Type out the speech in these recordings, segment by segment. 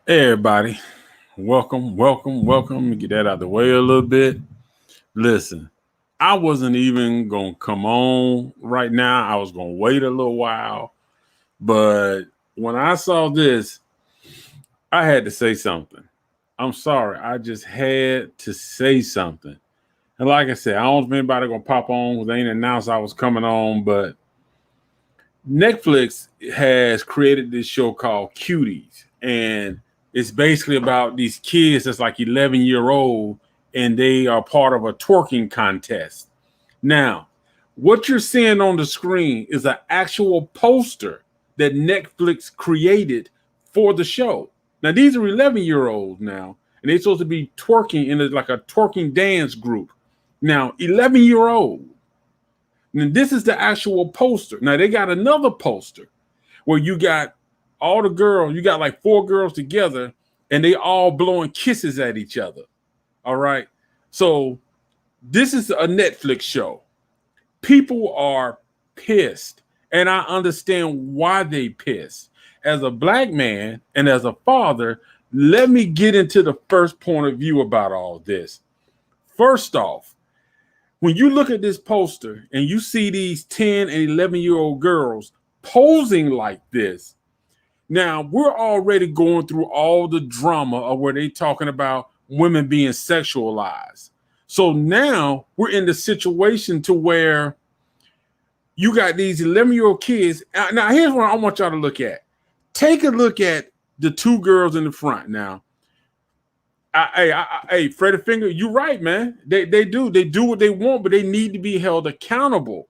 Hey everybody, welcome. Let me get that out of the way a little bit. Listen, I wasn't even gonna come on right now. I was gonna wait a little while, but when I saw this, I had to say something. I'm sorry, I just had to say something. And like I said, I don't know if anybody gonna pop on because they ain't announced I was coming on, but Netflix has created this show called Cuties, and it's basically about these kids that's like 11-year-old, and they are part of a twerking contest. Now, what you're seeing on the screen is an actual poster that Netflix created for the show. Now, these are 11-year-olds now, and they're supposed to be twerking in like a twerking dance group. Now, 11-year-old. And this is the actual poster. Now they got another poster where you got all the girls, you got like four girls together, and they all blowing kisses at each other. All right. So this is a Netflix show. People are pissed, and I understand why they pissed. As a black man and as a father, let me get into the first point of view about all this. First off, when you look at this poster and you see these 10 and 11-year-old girls posing like this, now we're already going through all the drama of where they talking about women being sexualized. So now we're in the situation to where you got these 11-year-old kids. Now here's what I want y'all to look at. Take a look at the two girls in the front now. Hey, Freddie Finger, you're right, man. They do what they want, but they need to be held accountable.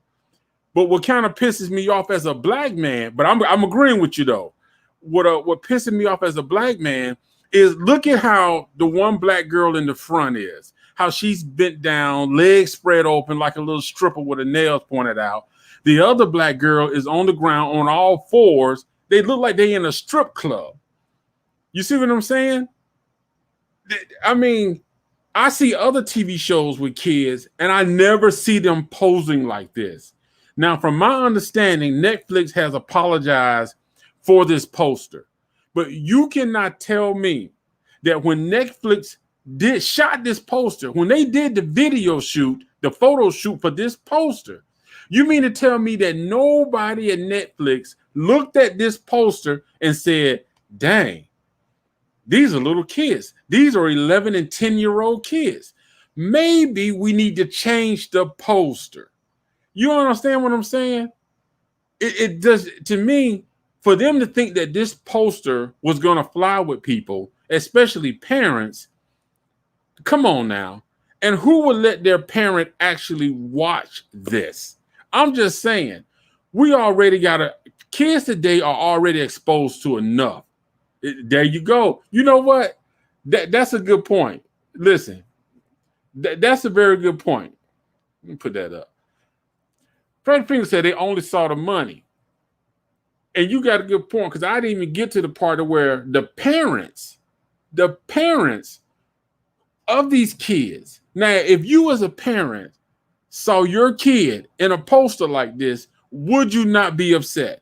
But what kind of pisses me off as a black man, but I'm agreeing with you though. What pisses me off as a black man is look at how the one black girl in the front is, how she's bent down, legs spread open like a little stripper with her nails pointed out. The other black girl is on the ground on all fours. They look like they in a strip club. You see what I'm saying? I mean, I see other TV shows with kids, and I never see them posing like this. Now, from my understanding, Netflix has apologized for this poster. But you cannot tell me that when Netflix shot this poster, when they did the video shoot, the photo shoot for this poster, you mean to tell me that nobody at Netflix looked at this poster and said, dang, these are little kids. These are 11 and 10-year-old kids. Maybe we need to change the poster. You understand what I'm saying? It does, to me, for them to think that this poster was going to fly with people, especially parents, come on now. And who would let their parent actually watch this? I'm just saying, kids today are already exposed to enough. There you go. You know what? That's a good point. Listen, that's a very good point. Let me put that up. Fred Finger said they only saw the money. And you got a good point because I didn't even get to the part of where the parents of these kids. Now, if you as a parent saw your kid in a poster like this, would you not be upset?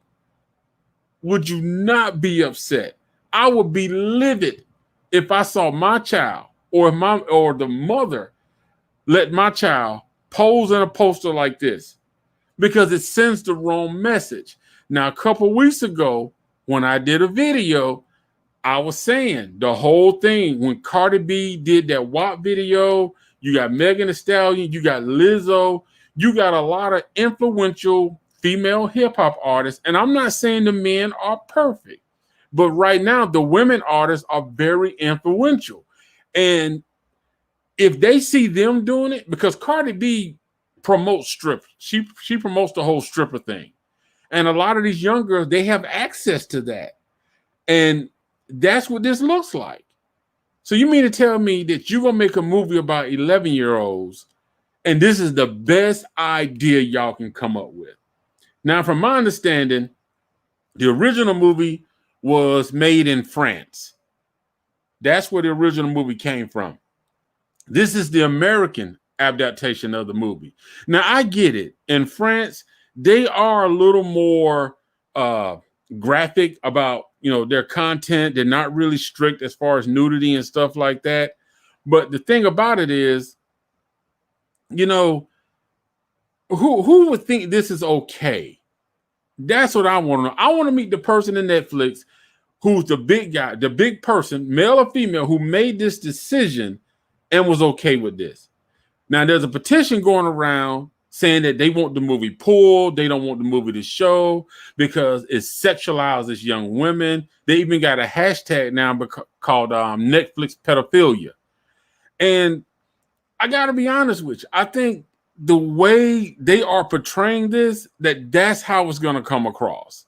Would you not be upset? I would be livid if I saw my child or the mother let my child pose in a poster like this because it sends the wrong message. Now, a couple weeks ago, when I did a video, I was saying the whole thing when Cardi B did that WAP video, you got Megan Thee Stallion, you got Lizzo, you got a lot of influential female hip hop artists. And I'm not saying the men are perfect. But right now, the women artists are very influential. And if they see them doing it, because Cardi B promotes strip, she promotes the whole stripper thing. And a lot of these young girls, they have access to that. And that's what this looks like. So you mean to tell me that you're going to make a movie about 11-year-olds and this is the best idea y'all can come up with? Now, from my understanding, the original movie was made in France. That's where the original movie came from. This is the American adaptation of the movie. Now, I get it. In France, they are a little more graphic about their content. They're not really strict as far as nudity and stuff like that. But the thing about it is, who would think this is okay? That's what I want to know. I want to meet the person in Netflix who's the big guy, the big person, male or female, who made this decision and was okay with this. Now, there's a petition going around saying that they want the movie pulled. They don't want the movie to show because it sexualizes young women. They even got a hashtag now called Netflix pedophilia. And I got to be honest with you. I think the way they are portraying this, that's how it's going to come across.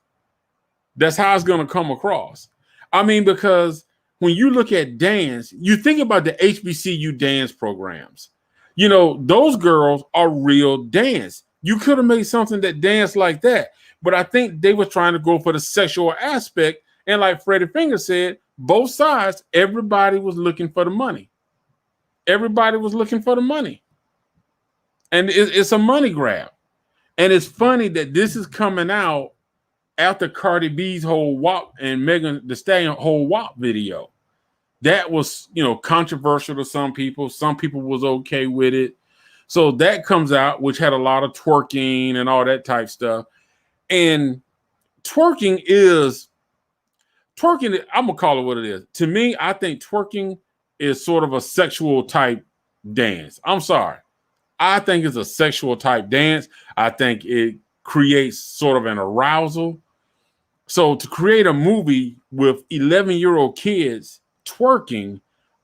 That's how it's going to come across. I mean, because when you look at dance, you think about the HBCU dance programs. Those girls are real dance. You could have made something that danced like that. But I think they were trying to go for the sexual aspect. And like Freddie Finger said, both sides, everybody was looking for the money. Everybody was looking for the money. And it's a money grab. And it's funny that this is coming out after Cardi B's whole WAP and Megan Thee Stallion whole WAP video. That was, controversial to some people. Some people was okay with it. So that comes out, which had a lot of twerking and all that type stuff. And twerking, I'm going to call it what it is. To me, I think twerking is sort of a sexual type dance. I'm sorry. I think it's a sexual type dance. I think it creates sort of an arousal. So to create a movie with 11-year-old kids twerking,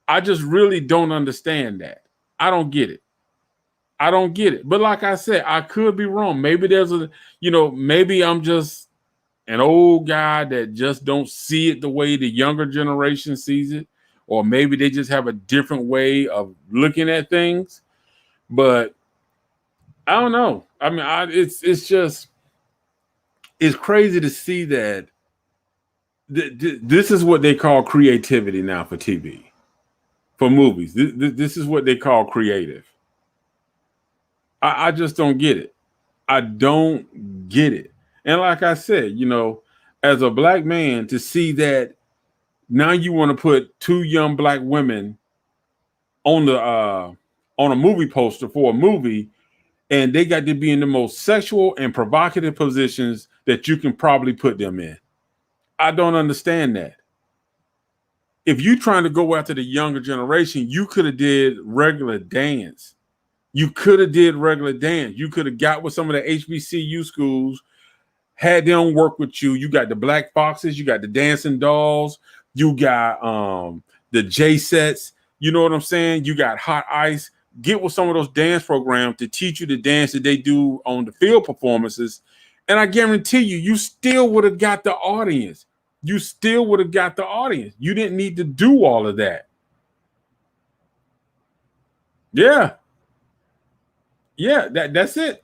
I just really don't understand that. I don't get it. But like I said, I could be wrong. Maybe maybe I'm just an old guy that just don't see it the way the younger generation sees it. Or maybe they just have a different way of looking at things. But I don't know. I mean, it's crazy to see that this is what they call creativity now for TV, for movies. This is what they call creative. I just don't get it. I don't get it. And like I said, as a black man, to see that now you want to put two young black women on a movie poster for a movie, and they got to be in the most sexual and provocative positions that you can probably put them in. I don't understand that. If you're trying to go after the younger generation, you could have did regular dance. You could have got with some of the HBCU schools, had them work with you. You got the Black Foxes, you got the Dancing Dolls, you got the J Sets. You know what I'm saying? You got Hot Ice. Get with some of those dance programs to teach you the dance that they do on the field performances. And I guarantee you still would have got the audience. You didn't need to do all of that. Yeah. Yeah, that's it.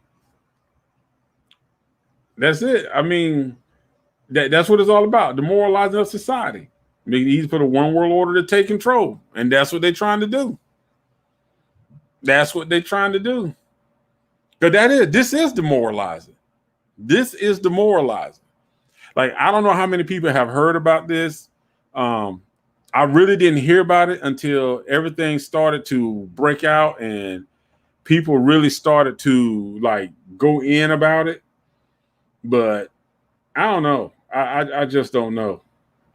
That's it. I mean, that's what it's all about. Demoralizing of society. Making it easy for the one world order to take control. And that's what they're trying to do. Because this is demoralizing. Like, I don't know how many people have heard about this. I really didn't hear about it until everything started to break out and people really started to like go in about it. But I don't know. I just don't know.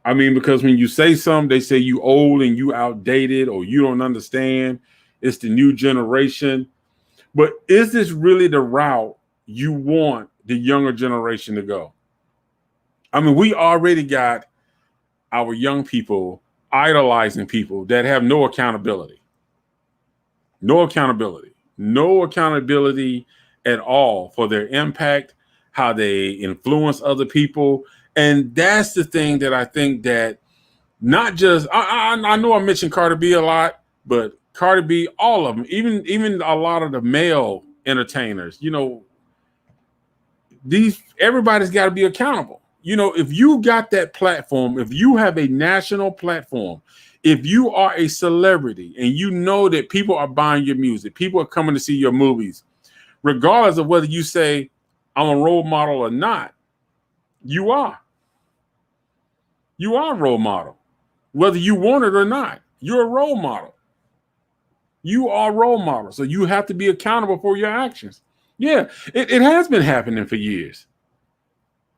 I mean, because when you say something, they say you old and you outdated or you don't understand. It's the new generation. But is this really the route you want the younger generation to go? I mean, we already got our young people idolizing people that have no accountability. No accountability at all for their impact, how they influence other people. And that's the thing that I think that not just, I know I mentioned Cardi B a lot, but Cardi B, all of them, even a lot of the male entertainers, everybody's got to be accountable. If you got that platform, if you have a national platform, if you are a celebrity and you know that people are buying your music, people are coming to see your movies, regardless of whether you say I'm a role model or not, you are. You are a role model. Whether you want it or not, you're a role model. You are a role model. So you have to be accountable for your actions. Yeah, it has been happening for years.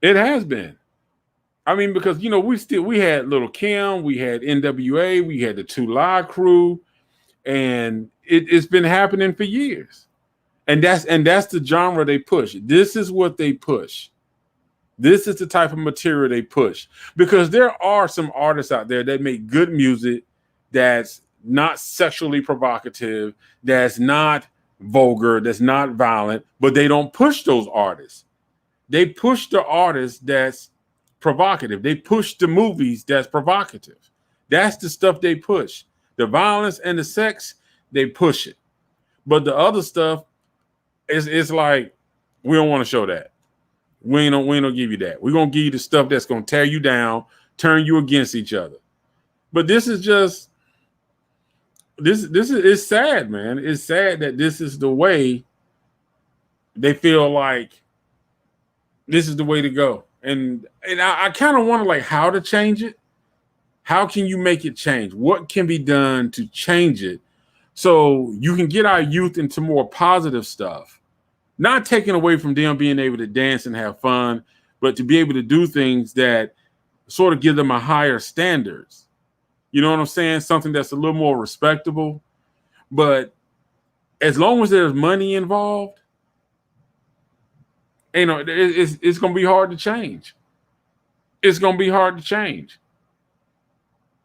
It has been. I mean, because we had Little Kim, we had NWA, we had the Two Live Crew, and it's been happening for years. And that's the genre they push. This is what they push. This is the type of material they push. Because there are some artists out there that make good music that's not sexually provocative, that's not vulgar, that's not violent, but they don't push those artists. They push the artists that's provocative. They push the movies that's provocative. That's the stuff they push. The violence and the sex, they push it. But the other stuff, it's like, we don't want to show that. We ain't gonna give you that. We're gonna give you the stuff that's gonna tear you down, turn you against each other. But this is just it's sad, man. It's sad that this is the way they feel like this is the way to go. And I kind of wonder like how to change it. How can you make it change? What can be done to change it so you can get our youth into more positive stuff? Not taking away from them being able to dance and have fun, but to be able to do things that sort of give them a higher standards. You know what I'm saying? Something that's a little more respectable. But as long as there's money involved, it's going to be hard to change. It's going to be hard to change.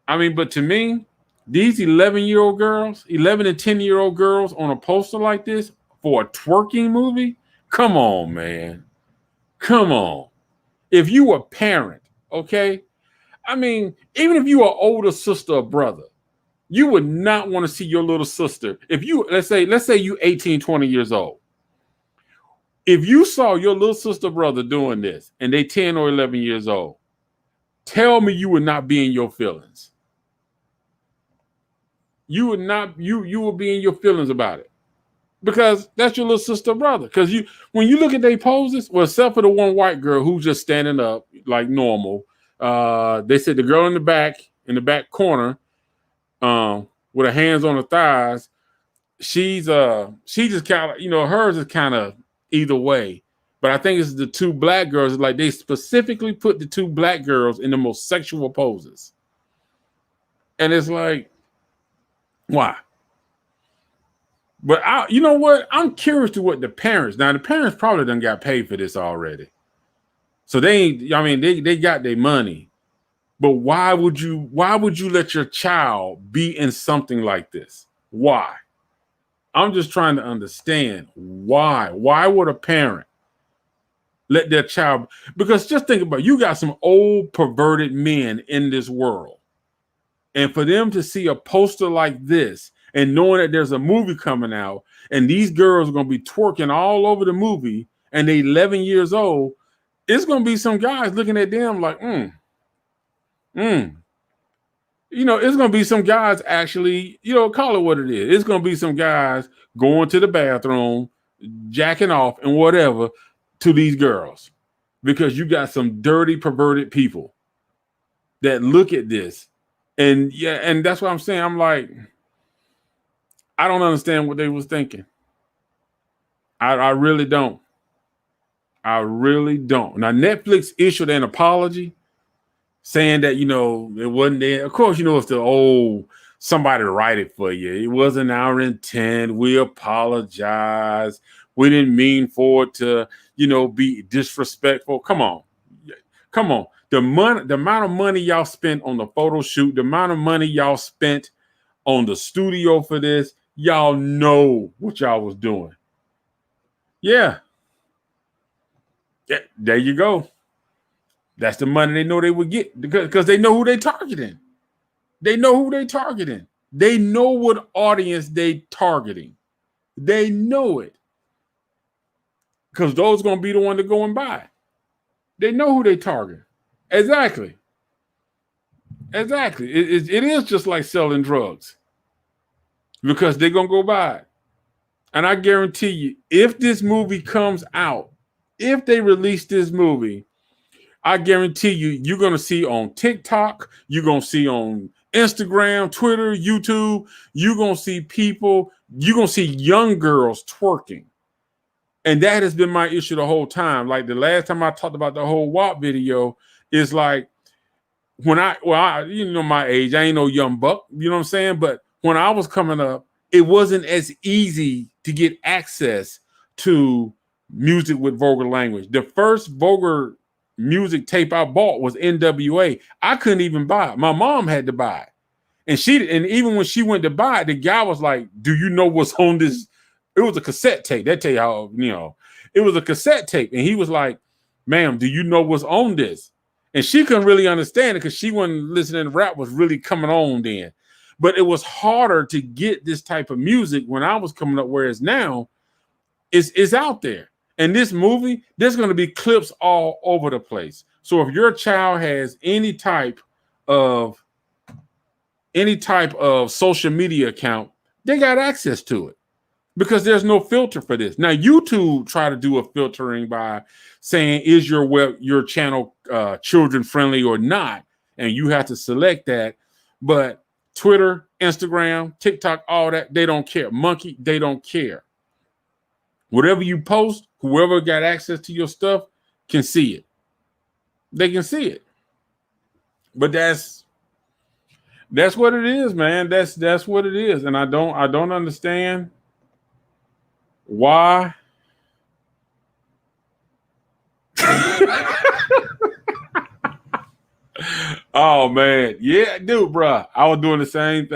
I mean, but to me, these 11-year-old girls, 11 and 10-year-old girls on a poster like this for a twerking movie, come on, man. Come on. If you a parent, okay? I mean, even if you are older sister or brother, you would not want to see your little sister. If you, let's say you 18, 20 years old. If you saw your little sister brother doing this and they 10 or 11 years old, tell me you would not be in your feelings. You would not, you would be in your feelings about it. Because that's your little sister or brother. Because when you look at their poses, well, except for the one white girl who's just standing up like normal, they said the girl in the back corner, with her hands on her thighs, she just kind of, hers is kind of either way. But I think it's the two black girls, like they specifically put the two black girls in the most sexual poses. And it's like, why? But you know what? I'm curious to what the parents probably done got paid for this already. So they got their money. But why would you let your child be in something like this? Why? I'm just trying to understand why. Why would a parent let their child? Because just think about it, you got some old perverted men in this world. And for them to see a poster like this and knowing that there's a movie coming out and these girls are going to be twerking all over the movie and they're 11 years old, it's going to be some guys looking at them like, it's going to be some guys actually, call it what it is. It's going to be some guys going to the bathroom, jacking off and whatever to these girls because you got some dirty, perverted people that look at this. And that's what I'm saying. I'm like, I don't understand what they was thinking. I really don't. I really don't. Now, Netflix issued an apology saying that, it wasn't there. Of course, it's the old somebody write it for you. It wasn't our intent. We apologize. We didn't mean for it to, be disrespectful. Come on. The amount of money y'all spent on the photo shoot, the amount of money y'all spent on the studio for this, y'all know what y'all was doing. Yeah, there you go. That's the money they know they would get because they know who they targeting. They know who they targeting. They know what audience they targeting. They know it. Because those going to be the one to go and buy. They know who they target. Exactly. It is just like selling drugs. Because they're going to go buy it. And I guarantee you, if this movie comes out, if they release this movie, I guarantee you, you're going to see on TikTok, you're going to see on Instagram, Twitter, YouTube, you're going to see people, you're going to see young girls twerking. And that has been my issue the whole time. Like the last time I talked about the whole WAP video is like when you know my age, I ain't no young buck, you know what I'm saying? But when I was coming up, it wasn't as easy to get access to music with vulgar language. The first vulgar music tape I bought was NWA. I couldn't even buy it. My mom had to buy it. And even when she went to buy it, the guy was like, "Do you know what's on this?" It was a cassette tape. That tell you how, it was a cassette tape. And he was like, "Ma'am, do you know what's on this?" And she couldn't really understand it because she wasn't listening to rap was really coming on then. But it was harder to get this type of music when I was coming up, whereas now it's out there. And this movie, there's going to be clips all over the place. So if your child has any type of social media account, they got access to it because there's no filter for this. Now, YouTube try to do a filtering by saying, is your channel children friendly or not? And you have to select that. But Twitter, Instagram, TikTok, all that, they don't care. Monkey, they don't care. Whatever you post, whoever got access to your stuff can see it. They can see it. But that's what it is, man. That's what it is. And I don't understand why. Oh man. Yeah, dude, bro. I was doing the same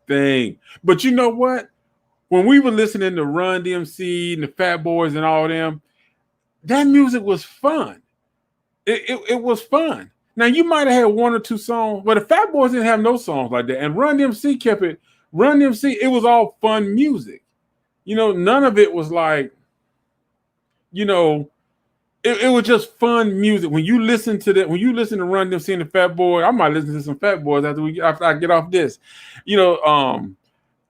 thing. But you know what? When we were listening to Run DMC and the Fat Boys and all them, that music was fun. It was fun. Now you might have had one or two songs, but the Fat Boys didn't have no songs like that. And Run DMC kept it. Run DMC, it was all fun music. None of it was like, it was just fun music. When you listen to Run DMC and the Fat Boy, I might listen to some Fat Boys after I get off this.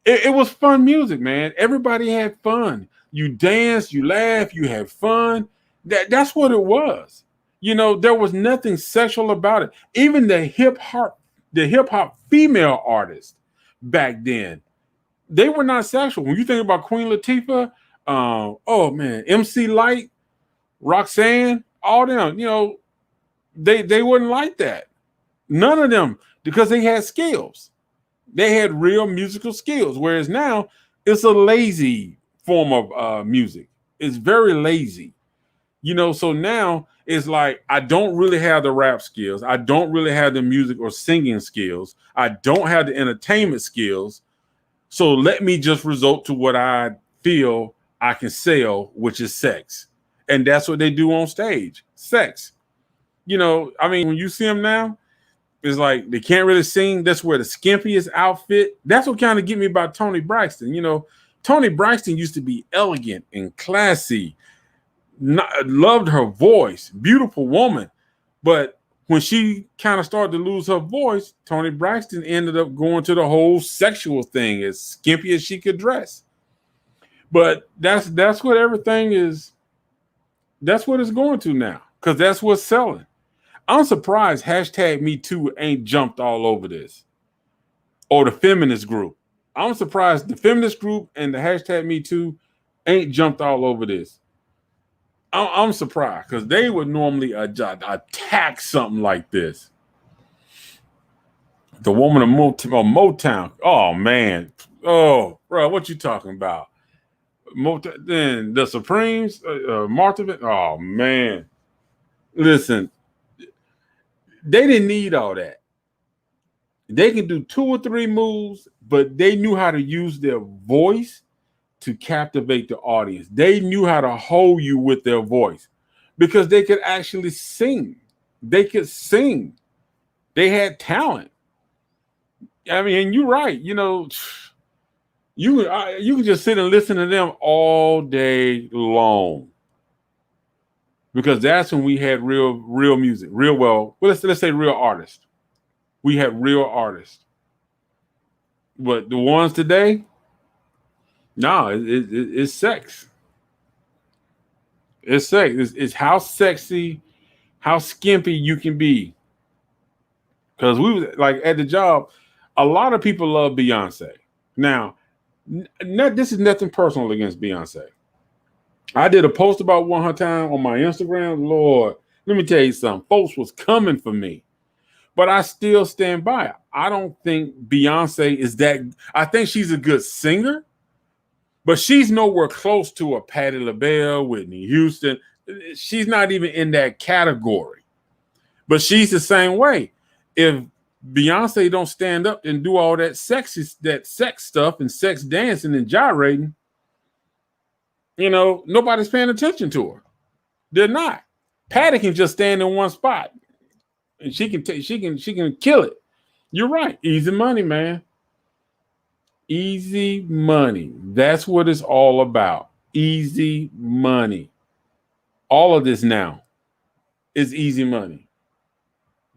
It was fun music, man. Everybody had fun. You danced, you laughed, you had fun. That's what it was. There was nothing sexual about it. Even the hip hop female artists back then, they were not sexual. When you think about Queen Latifah, oh man, MC Lyte, Roxanne, all them, they wouldn't like that. None of them, because they had skills. They had real musical skills, whereas now it's a lazy form of music. It's very lazy. So now it's like, I don't really have the rap skills. I don't really have the music or singing skills. I don't have the entertainment skills. So let me just resort to what I feel I can sell, which is sex. And that's what they do on stage, sex. When you see them now, it's like they can't really sing. That's where the skimpiest outfit. That's what kind of get me about Toni Braxton. Toni Braxton used to be elegant and classy. Loved her voice, beautiful woman. But when she kind of started to lose her voice, Toni Braxton ended up going to the whole sexual thing, as skimpy as she could dress. But that's what everything is. That's what it's going to now, because that's what's selling. I'm surprised #MeToo ain't jumped all over this, or the feminist group. I'm surprised the feminist group and the #MeToo ain't jumped all over this. I'm surprised, because they would normally attack something like this. The woman of Motown. Oh man. Oh, bro, what you talking about? Then the Supremes, Martha. Oh man. Listen. They didn't need all that. They can do 2 or 3 moves, but they knew how to use their voice to captivate the audience. They knew how to hold you with their voice because they could actually sing. They could sing. They had talent. I mean, and you're right. You can just sit and listen to them all day long, because that's when we had real music, let's say real artists. We had real artists. But the ones today, no, it's sex. It's sex. It's how sexy, how skimpy you can be. Because we was like at the job, a lot of people love Beyonce. Now, this is nothing personal against Beyonce. I did a post about her time on my Instagram. Lord, let me tell you something. Folks was coming for me, but I still stand by it. I don't think Beyonce is that. I think she's a good singer, but she's nowhere close to a Patti LaBelle, Whitney Houston. She's not even in that category. But she's the same way. If Beyonce don't stand up and do all that sex stuff and sex dancing and gyrating, nobody's paying attention to her. They're not. Patty can just stand in one spot, and she can kill it. You're right. Easy money, man. Easy money. That's what it's all about. Easy money. All of this now is easy money.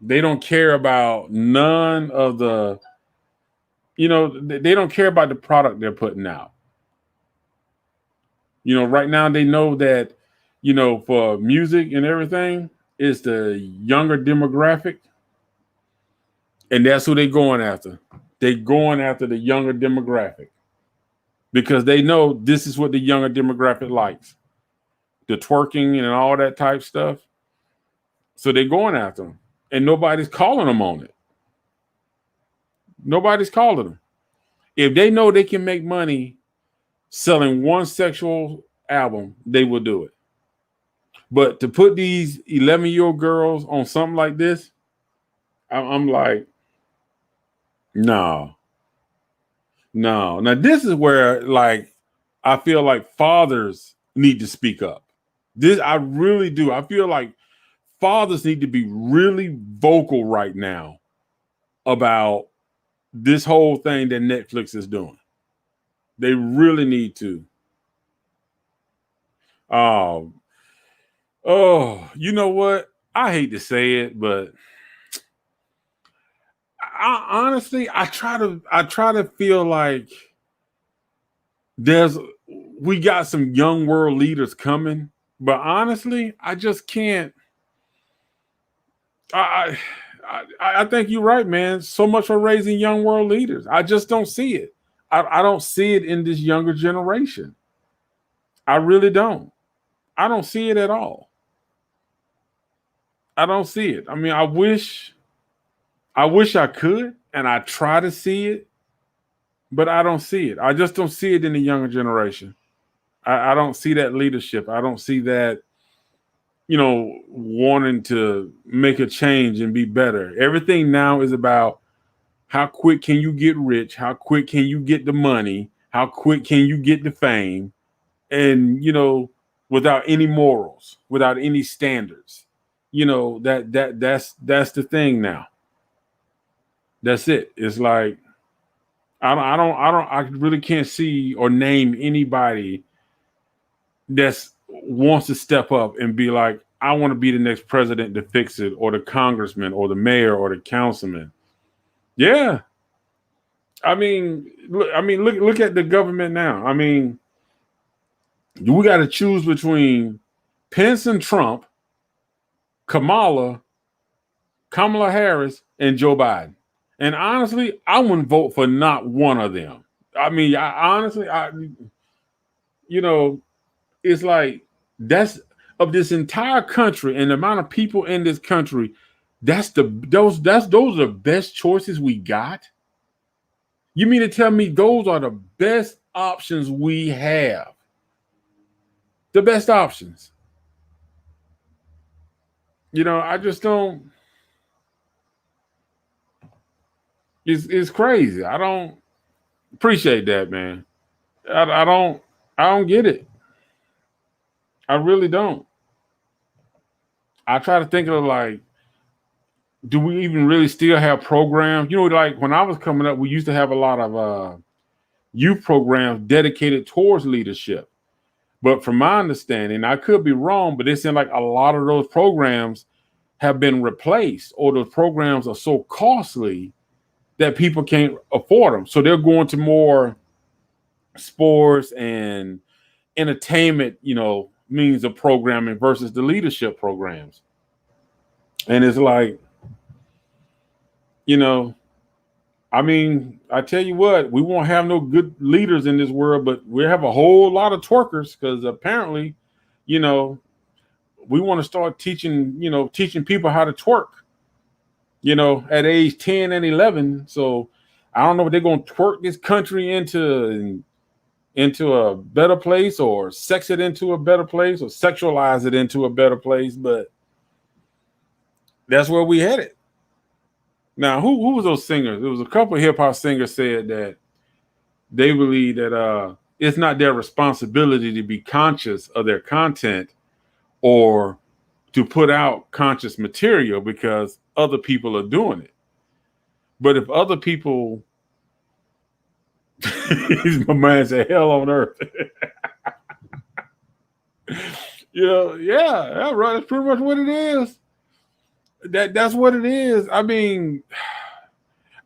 They don't care about none of the, they don't care about the product they're putting out. Right now they know that, for music and everything, it's the younger demographic. And that's who they're going after. They're going after the younger demographic because they know this is what the younger demographic likes. The twerking and all that type stuff. So they're going after them. And nobody's calling them on it. Nobody's calling them. If they know they can make money selling one sexual album, they will do it. But to put these 11-year-old girls on something like this, I'm like, no. Now, this is where, I feel like fathers need to speak up. I really do. I feel like fathers need to be really vocal right now about this whole thing that Netflix is doing. They really need to. You know what? I hate to say it, but I try to feel like we got some young world leaders coming, but honestly, I just can't. I think you're right, man. So much for raising young world leaders. I just don't see it. I don't see it in this younger generation. I really don't. I don't see it at all. I don't see it. I mean, I wish I could, and I try to see it, but I don't see it. I just don't see it in the younger generation. I don't see that leadership. I don't see that, wanting to make a change and be better. Everything now is about how quick can you get rich? How quick can you get the money? How quick can you get the fame? And, without any morals, without any standards, that's the thing now. That's it. It's like, I really can't see or name anybody that's wants to step up and be like, I want to be the next president to fix it, or the congressman or the mayor or the councilman. Yeah. I mean, look at the government now. I mean, we got to choose between Pence and Trump, Kamala Harris, and Joe Biden. And honestly, I wouldn't vote for not one of them. I mean, it's like that's of this entire country and the amount of people in this country. Those are the best choices we got. You mean to tell me those are the best options we have? The best options. I just don't. It's crazy. I don't appreciate that, man. I don't get it. I really don't. I try to think of like, do we even really still have programs? Like when I was coming up, we used to have a lot of youth programs dedicated towards leadership. But from my understanding, I could be wrong, but it seems like a lot of those programs have been replaced, or those programs are so costly that people can't afford them. So they're going to more sports and entertainment, means of programming versus the leadership programs. And it's like, you know, I mean, I tell you what, we won't have no good leaders in this world, but we have a whole lot of twerkers because apparently, you know, we want to start teaching people how to twerk, at age 10 and 11. So I don't know if they're going to twerk this country into a better place or sex it into a better place or sexualize it into a better place, but that's where we headed. Now, who was those singers? There was a couple of hip hop singers said that they believe that it's not their responsibility to be conscious of their content or to put out conscious material because other people are doing it. But if other people, my man said, hell on earth. Yeah, right. That's pretty much what it is. That's what it is. I mean,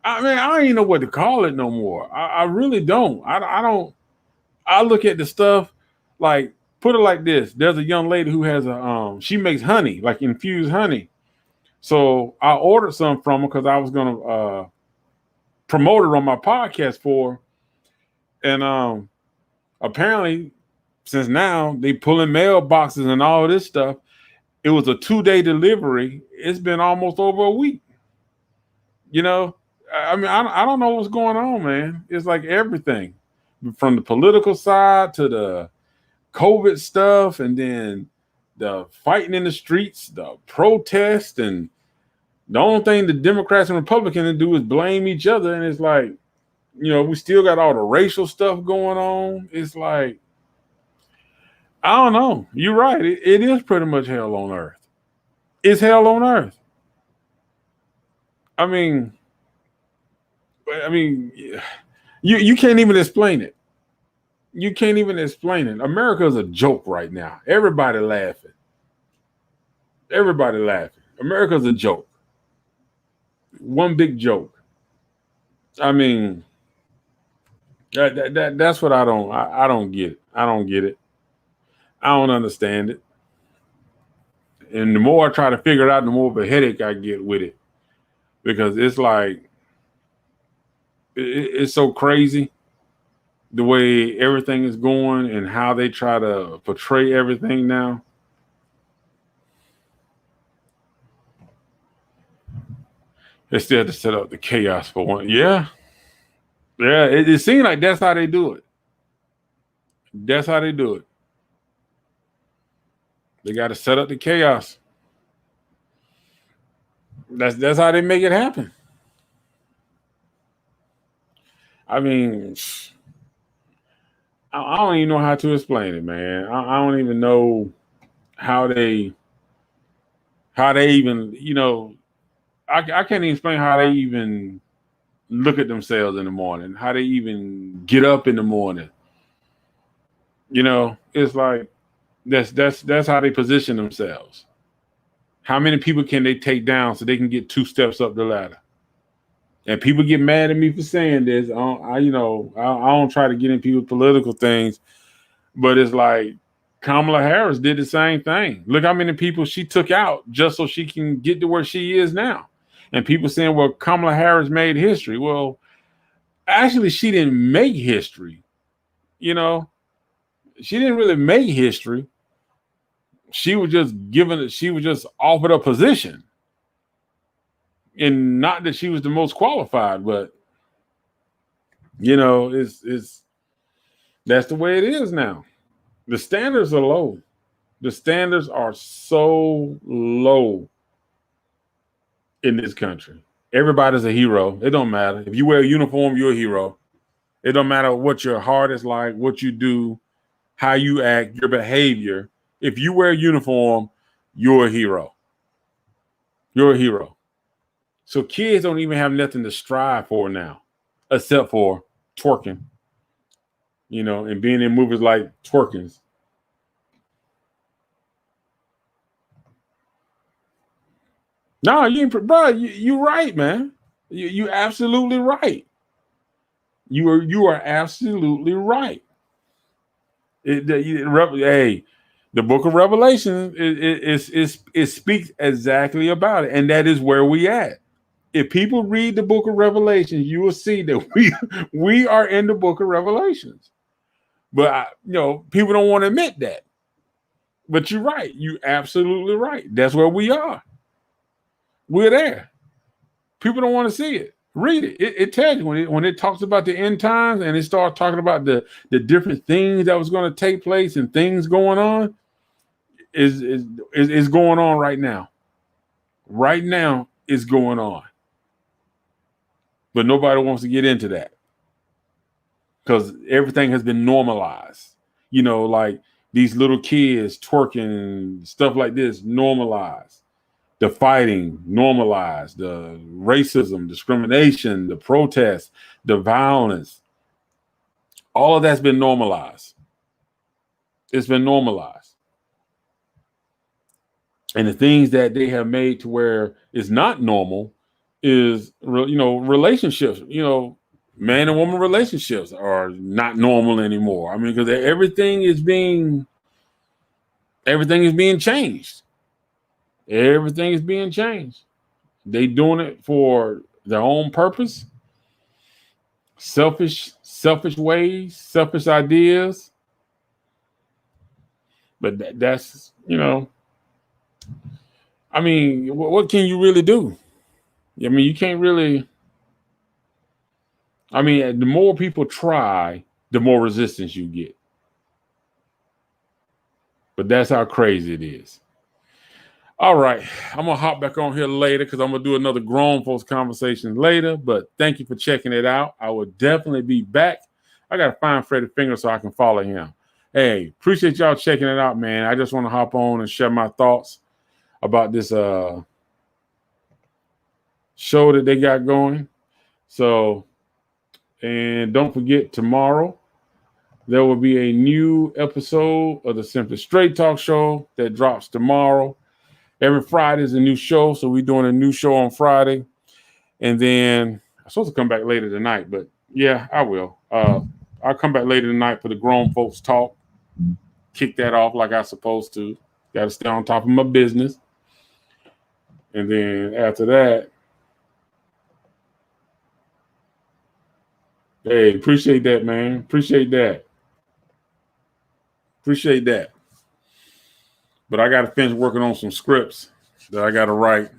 I don't even know what to call it no more. I really don't. I don't. I look at the stuff like, put it like this. There's a young lady who has she makes honey, like infused honey. So I ordered some from her because I was gonna promote it on my podcast for her. And apparently, since now they pulling mailboxes and all this stuff, it was a 2-day delivery. It's been almost over a week. I mean, I don't know what's going on, man. It's like everything from the political side to the COVID stuff, and then the fighting in the streets, the protest, and the only thing the Democrats and Republicans do is blame each other. And it's like, we still got all the racial stuff going on. It's like, I don't know. You're right. It is pretty much hell on earth. It's hell on earth. I mean, you can't even explain it. You can't even explain it. America is a joke right now. Everybody laughing. America's a joke. One big joke. I mean, that's what I don't get it. I don't get it. I don't understand it. And the more I try to figure it out, the more of a headache I get with it. Because it's like, it's so crazy the way everything is going and how they try to portray everything now. They still have to set up the chaos for one. Yeah. It seems like that's how they do it. That's how they do it. They got to set up the chaos. That's how they make it happen. I mean, I don't even know how to explain it, man. I don't even know how they even, I can't even explain how they even look at themselves in the morning, how they even get up in the morning. It's like that's how they position themselves. How many people can they take down so they can get 2 steps up the ladder? And people get mad at me for saying this. I don't try to get in people's political things, but it's like Kamala Harris did the same thing. Look how many people she took out just so she can get to where she is now. And people saying, well, Kamala Harris made history. Well, actually, she didn't make history. She didn't really make history. She was just offered a position. And not that she was the most qualified, but it's that's the way it is now. The standards are low. The standards are so low in this country. Everybody's a hero. It don't matter. If you wear a uniform, you're a hero. It don't matter what your heart is like, what you do, how you act, your behavior. If you wear a uniform, you're a hero. You're a hero. So kids don't even have nothing to strive for now, except for twerking, and being in movies like Twerkins. No, you're right, man. You absolutely right. You are absolutely right. Hey, The book of Revelation it speaks exactly about it, and that is where we at. If people read the book of Revelation, you will see that we are in the book of Revelations. But people don't want to admit that. But you're right. You're absolutely right. That's where we are. We're there. People don't want to see it. Read it. It tells you when it talks about the end times and it starts talking about the different things that was going to take place and things going on is going on right now. Right now is going on. But nobody wants to get into that because everything has been normalized. Like these little kids twerking and stuff like this, normalized. The fighting, normalized. The racism, discrimination, the protests, the violence. All of that's been normalized. It's been normalized. And the things that they have made to where it's not normal is, relationships. Man and woman relationships are not normal anymore. I mean, because everything is being changed. Everything is being changed. They doing it for their own purpose, selfish ways, selfish ideas. But that's, I mean, what can you really do? I mean, you can't really. I mean, the more people try, the more resistance you get. But that's how crazy it is. All right. I'm going to hop back on here later because I'm going to do another grown folks conversation later. But thank you for checking it out. I will definitely be back. I got to find Freddie Finger so I can follow him. Hey, appreciate y'all checking it out, man. I just want to hop on and share my thoughts about this show that they got going. So, and don't forget, tomorrow there will be a new episode of the Simply Straight Talk show that drops tomorrow. Every Friday is a new show, so we're doing a new show on Friday. And then I'm supposed to come back later tonight, but yeah, I will. I'll come back later tonight for the grown folks talk. Kick that off like I'm supposed to. Got to stay on top of my business. And then after that, hey, appreciate that, man. Appreciate that. But I got to finish working on some scripts that I got to write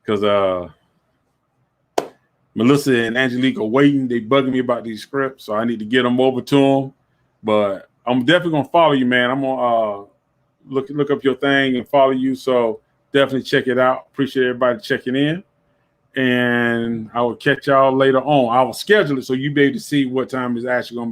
because Melissa and Angelique are waiting. They bugging me about these scripts, so I need to get them over to them. But I'm definitely going to follow you, man. I'm going to look up your thing and follow you. So definitely check it out. Appreciate everybody checking in. And I will catch y'all later on. I will schedule it so you'll be able to see what time it's actually going to be.